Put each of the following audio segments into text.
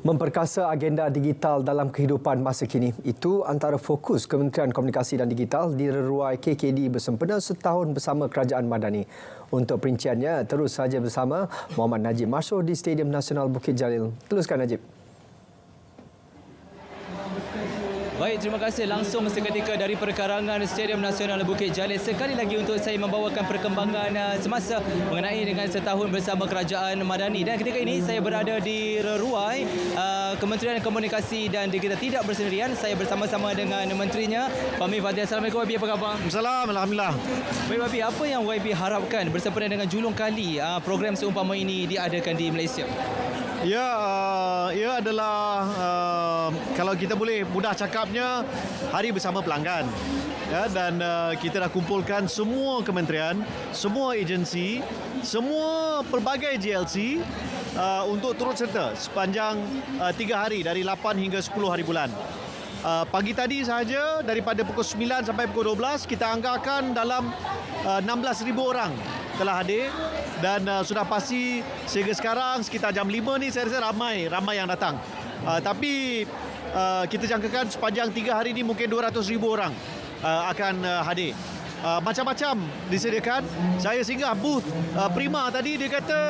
Memperkasa agenda digital dalam kehidupan masa kini, itu antara fokus Kementerian Komunikasi dan Digital di Reruai KKD bersempena setahun bersama Kerajaan Madani. Untuk perinciannya, terus saja bersama Muhammad Najib Masyur di Stadium Nasional Bukit Jalil. Teruskan Najib. Baik, terima kasih langsung seketika dari perkarangan Stadium Nasional Bukit Jalil. Sekali lagi untuk saya membawakan perkembangan semasa mengenai dengan setahun bersama Kerajaan Madani. Dan ketika ini saya berada di Reruai Kementerian Komunikasi dan Digital tidak bersendirian. Saya bersama-sama dengan menterinya, Fahmi Fadzil. Assalamualaikum YB, apa khabar? Assalamualaikum, alhamdulillah. Baik YB, apa yang YB harapkan bersempena dengan julung kali program seumpama ini diadakan di Malaysia? Ya, ia adalah kalau kita boleh mudah cakapnya hari bersama pelanggan. Ya, dan kita dah kumpulkan semua kementerian, semua agensi, semua pelbagai GLC untuk turut serta sepanjang 3 hari dari 8 hingga 10 hari bulan. Pagi tadi sahaja daripada pukul 9 sampai pukul 12 kita anggarkan dalam 16,000 orang telah hadir dan sudah pasti sehingga sekarang sekitar jam 5 ni saya rasa ramai yang datang. Tapi kita jangkakan sepanjang 3 hari ni mungkin 200,000 orang akan hadir. Macam-macam disediakan. Saya singgah booth Prima tadi, dia kata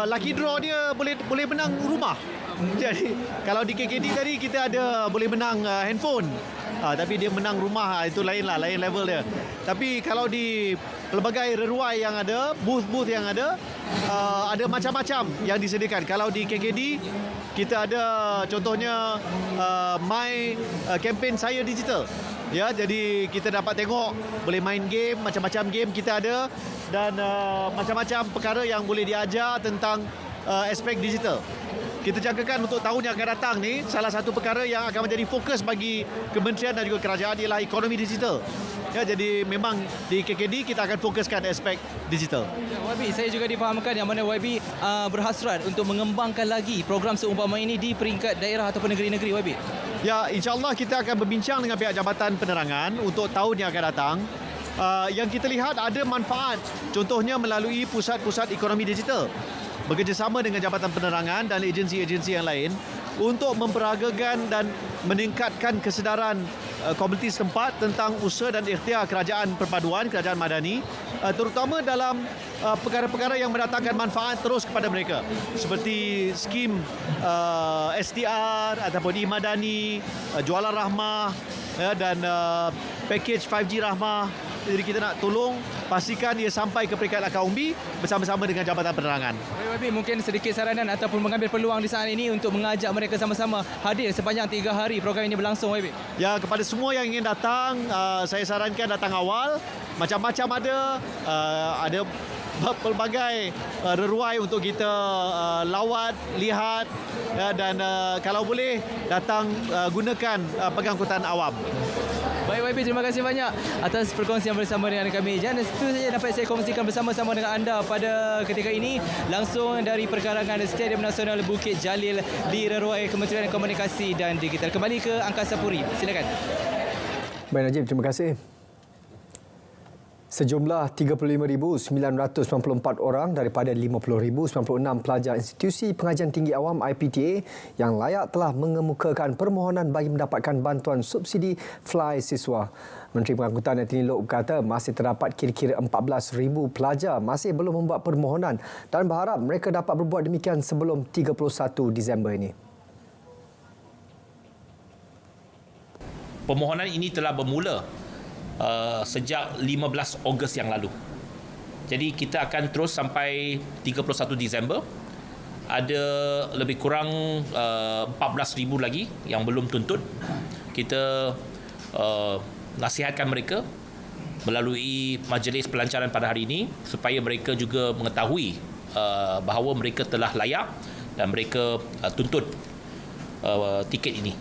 lucky draw dia boleh menang rumah. Jadi kalau di KKD tadi kita ada boleh menang handphone. Tapi dia menang rumah, itu lain level dia. Tapi kalau di pelbagai reruai yang ada, booth-booth yang ada macam-macam yang disediakan. Kalau di KKD kita ada contohnya My Campaign Saya Digital. Ya, jadi kita dapat tengok boleh main game, macam-macam game kita ada dan macam-macam perkara yang boleh diajar tentang aspek digital. Kita jangkakan untuk tahun yang akan datang ni, salah satu perkara yang akan menjadi fokus bagi kementerian dan juga kerajaan ialah ekonomi digital. Ya, jadi memang di KKD kita akan fokuskan aspek digital. YB, saya juga difahamkan yang mana YB berhasrat untuk mengembangkan lagi program seumpama ini di peringkat daerah ataupun negeri-negeri YB. Ya, insya-Allah kita akan berbincang dengan pihak Jabatan Penerangan untuk tahun yang akan datang. Yang kita lihat ada manfaat, contohnya melalui pusat-pusat ekonomi digital. Bekerjasama dengan Jabatan Penerangan dan agensi-agensi yang lain untuk memperagakan dan meningkatkan kesedaran komuniti setempat tentang usaha dan ikhtiar Kerajaan Perpaduan, Kerajaan Madani, terutama dalam perkara-perkara yang mendatangkan manfaat terus kepada mereka, seperti skim STR ataupun e-Madani, jualan rahmah, dan package 5G rahmah. Jadi kita nak tolong pastikan ia sampai ke peringkat akar umbi bersama-sama dengan Jabatan Penerangan. YB, mungkin sedikit saranan ataupun mengambil peluang di saat ini untuk mengajak mereka sama-sama hadir sepanjang 3 hari program ini berlangsung YB. Ya, kepada semua yang ingin datang, saya sarankan datang awal. Macam-macam ada pelbagai reruai untuk kita lawat, lihat, dan kalau boleh datang gunakan pengangkutan awam. Baik YB, terima kasih banyak atas perkongsian bersama dengan kami. Dan itu saja dapat saya kongsikan bersama-sama dengan anda pada ketika ini langsung dari perkarangan Stadium Nasional Bukit Jalil di Reruai Kementerian Komunikasi dan Digital. Kembali ke Angkasa Puri. Silakan. Baik Najib, terima kasih. Sejumlah 35,994 orang daripada 50,096 pelajar institusi pengajian tinggi awam IPTA yang layak telah mengemukakan permohonan bagi mendapatkan bantuan subsidi Fly Siswa. Menteri Pengangkutan Anthony Loke berkata masih terdapat kira-kira 14,000 pelajar masih belum membuat permohonan dan berharap mereka dapat berbuat demikian sebelum 31 Disember ini. Permohonan ini telah bermula sejak 15 Ogos yang lalu. Jadi kita akan terus sampai 31 Disember. Ada lebih kurang 14,000 lagi yang belum tuntut. Kita nasihatkan mereka melalui majlis pelancaran pada hari ini supaya mereka juga mengetahui bahawa mereka telah layak dan mereka tuntut tiket ini.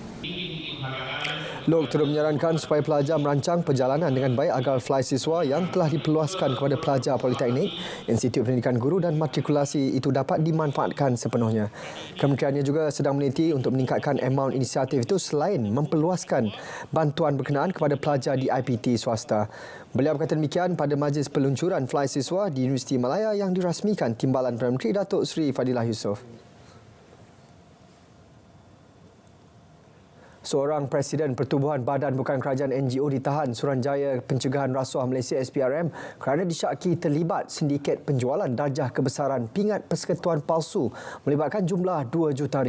Loke turut menyarankan supaya pelajar merancang perjalanan dengan baik agar Fly Siswa yang telah diperluaskan kepada pelajar Politeknik, Institut Pendidikan Guru dan Matrikulasi itu dapat dimanfaatkan sepenuhnya. Kementeriannya juga sedang meneliti untuk meningkatkan amaun inisiatif itu selain memperluaskan bantuan berkenaan kepada pelajar di IPT swasta. Beliau berkata demikian pada majlis peluncuran Fly Siswa di Universiti Malaya yang dirasmikan Timbalan Perdana Menteri Datuk Seri Fadilah Yusof. Seorang Presiden Pertubuhan Badan Bukan Kerajaan NGO ditahan Suruhanjaya Pencegahan Rasuah Malaysia SPRM kerana disyaki terlibat sindiket penjualan darjah kebesaran pingat persekutuan palsu melibatkan jumlah RM2 juta.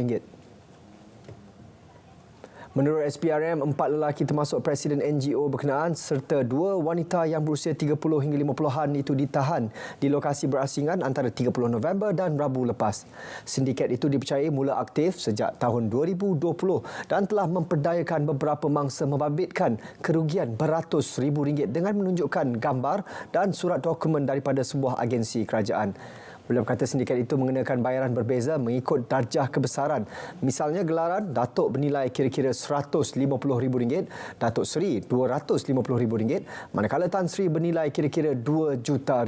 Menurut SPRM, 4 lelaki termasuk Presiden NGO berkenaan serta 2 wanita yang berusia 30 hingga 50-an itu ditahan di lokasi berasingan antara 30 November dan Rabu lepas. Sindiket itu dipercayai mula aktif sejak tahun 2020 dan telah memperdayakan beberapa mangsa membabitkan kerugian beratus ribu ringgit dengan menunjukkan gambar dan surat dokumen daripada sebuah agensi kerajaan. Beliau kata sindiket itu mengenakan bayaran berbeza mengikut darjah kebesaran. Misalnya gelaran Datuk bernilai kira-kira RM150,000, Datuk Seri RM250,000, manakala Tan Sri bernilai kira-kira RM2 juta.